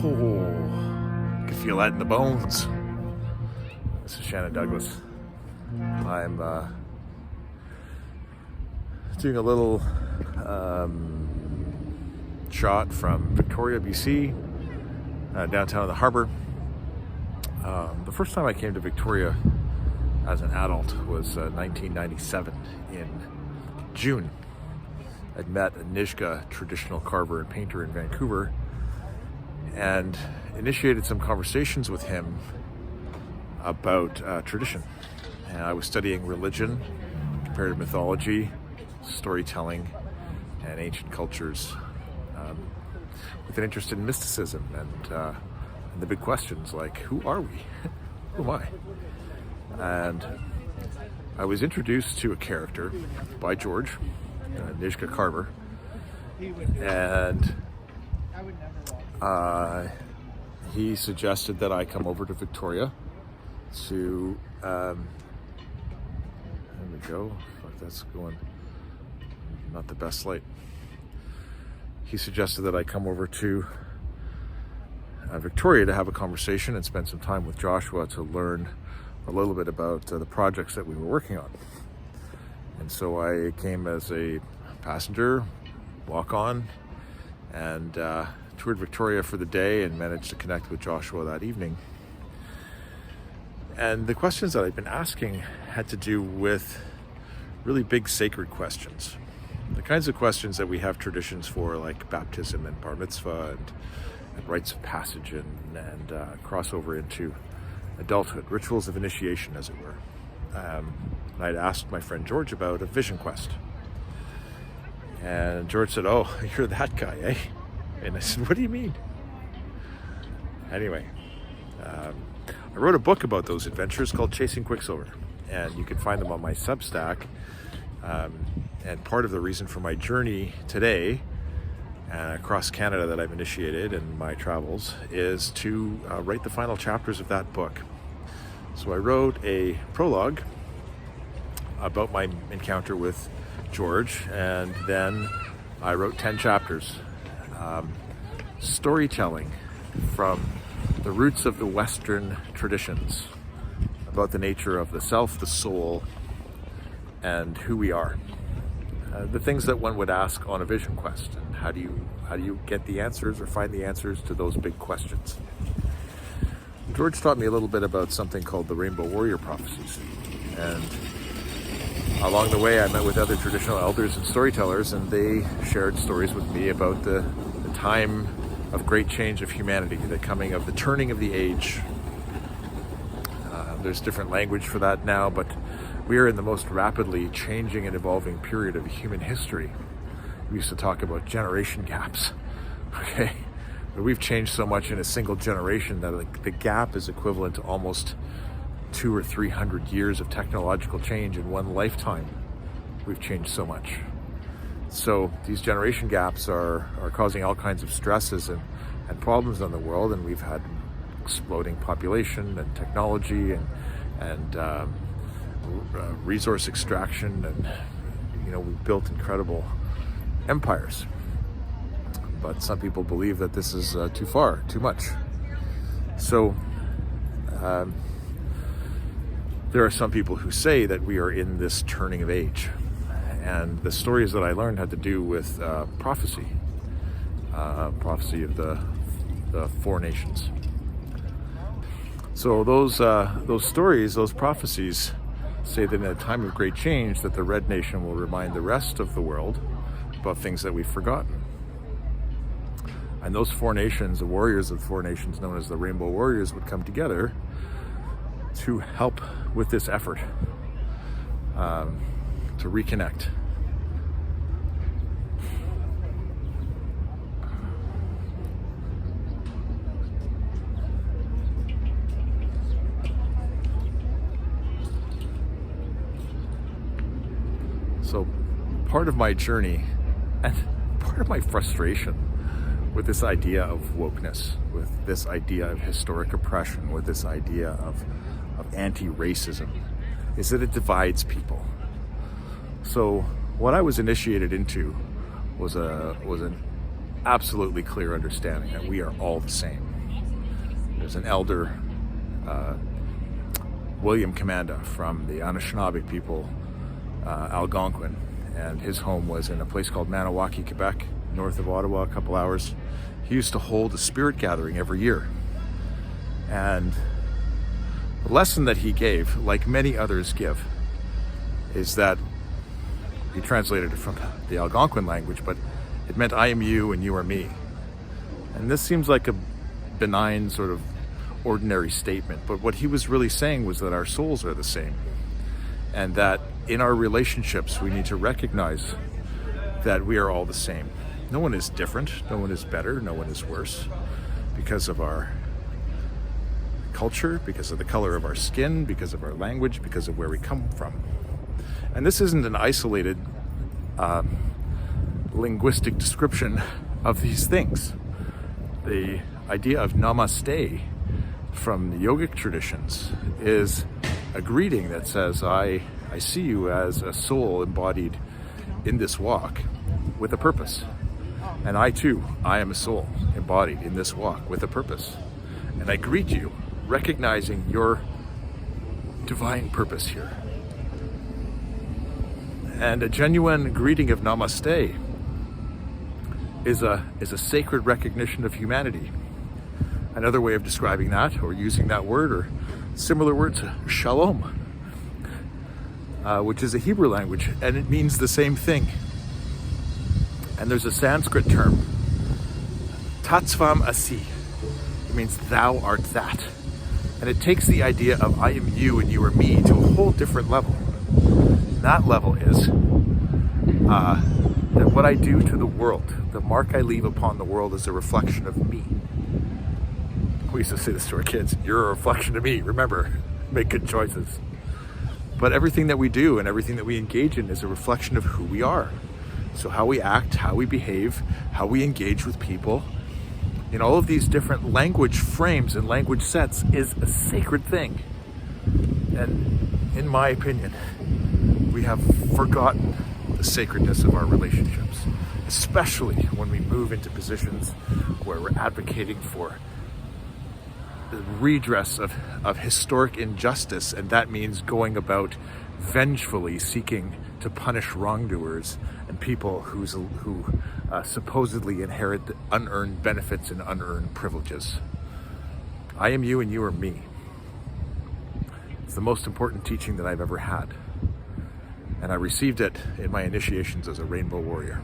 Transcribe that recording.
Oh, I can feel that in the bones. This is Shannon Douglas. I'm doing a little shot from Victoria, BC, downtown in the harbour. The first time I came to Victoria as an adult was 1997 in June. I'd met a Nisga'a traditional carver and painter in Vancouver and initiated some conversations with him about tradition. And I was studying religion, comparative mythology, storytelling, and ancient cultures, with an interest in mysticism and the big questions like, who are we? Who am I? And I was introduced to a character by George, Nisga'a carver, and he suggested that I come over to Victoria to, there we go, fuck, that's going not the best light. He suggested that I come over to Victoria to have a conversation and spend some time with Joshua to learn a little bit about the projects that we were working on. And so I came as a passenger, walk on, and toured Victoria for the day and managed to connect with Joshua that evening. And the questions that I've been asking had to do with really big sacred questions. The kinds of questions that we have traditions for, like baptism and bar mitzvah and rites of passage and crossover into adulthood, rituals of initiation, as it were. And I'd asked my friend George about a vision quest. And George said, "Oh, you're that guy, eh?" And I said, "What do you mean?" Anyway, I wrote a book about those adventures called Chasing Quicksilver, and you can find them on my Substack. And part of the reason for my journey today across Canada that I've initiated in my travels is to write the final chapters of that book. So I wrote a prologue about my encounter with George, and then I wrote 10 chapters. Storytelling from the roots of the Western traditions about the nature of the self, the soul, and who we are. The things that one would ask on a vision quest, and how do you get the answers or find the answers to those big questions. George taught me a little bit about something called the Rainbow Warrior prophecies, and along the way I met with other traditional elders and storytellers, and they shared stories with me about the time of great change of humanity, the coming of the turning of the age. There's different language for that now, but we are in the most rapidly changing and evolving period of human history. We used to talk about generation gaps, okay? But we've changed so much in a single generation that the gap is equivalent to almost 200 or 300 years of technological change in one lifetime. We've changed so much. So these generation gaps are causing all kinds of stresses and problems in the world, and we've had exploding population and technology and resource extraction, and we've built incredible empires. But some people believe that this is too far, too much. So there are some people who say that we are in this turning of age. And the stories that I learned had to do with prophecy of the four nations. So those stories, those prophecies, say that in a time of great change, that the Red Nation will remind the rest of the world about things that we've forgotten. And those four nations, the warriors of the four nations known as the Rainbow Warriors, would come together to help with this effort, to reconnect. So part of my journey and part of my frustration with this idea of wokeness, with this idea of historic oppression, with this idea of anti-racism, is that it divides people. So what I was initiated into was an absolutely clear understanding that we are all the same. There's an elder, William Commanda from the Anishinaabe people, Algonquin, and his home was in a place called Maniwaki, Quebec, north of Ottawa, a couple hours. He used to hold a spirit gathering every year. And the lesson that he gave, like many others give, is that he translated it from the Algonquin language, but it meant I am you and you are me. And this seems like a benign sort of ordinary statement, but what he was really saying was that our souls are the same, and that in our relationships we need to recognize that we are all the same. No one is different, no one is better, no one is worse because of our culture, because of the color of our skin, because of our language, because of where we come from. And this isn't an isolated linguistic description of these things. The idea of Namaste from the yogic traditions is a greeting that says, I see you as a soul embodied in this walk with a purpose. And I too, I am a soul embodied in this walk with a purpose. And I greet you, recognizing your divine purpose here. And a genuine greeting of Namaste is a sacred recognition of humanity. Another way of describing that, or using that word, or similar words, shalom, which is a Hebrew language, and it means the same thing. And there's a Sanskrit term, tatsvam asi. It means thou art that. And it takes the idea of I am you and you are me to a whole different level. And that level is that what I do to the world, the mark I leave upon the world, is a reflection of me. We used to say this to our kids, you're a reflection of me. Remember, make good choices. But everything that we do and everything that we engage in is a reflection of who we are. So how we act, how we behave, how we engage with people, in all of these different language frames and language sets is a sacred thing. And in my opinion, we have forgotten the sacredness of our relationships, especially when we move into positions where we're advocating for the redress of historic injustice, and that means going about vengefully seeking to punish wrongdoers and people who supposedly inherit the unearned benefits and unearned privileges. I am you and you are me. It's the most important teaching that I've ever had. And I received it in my initiations as a rainbow warrior.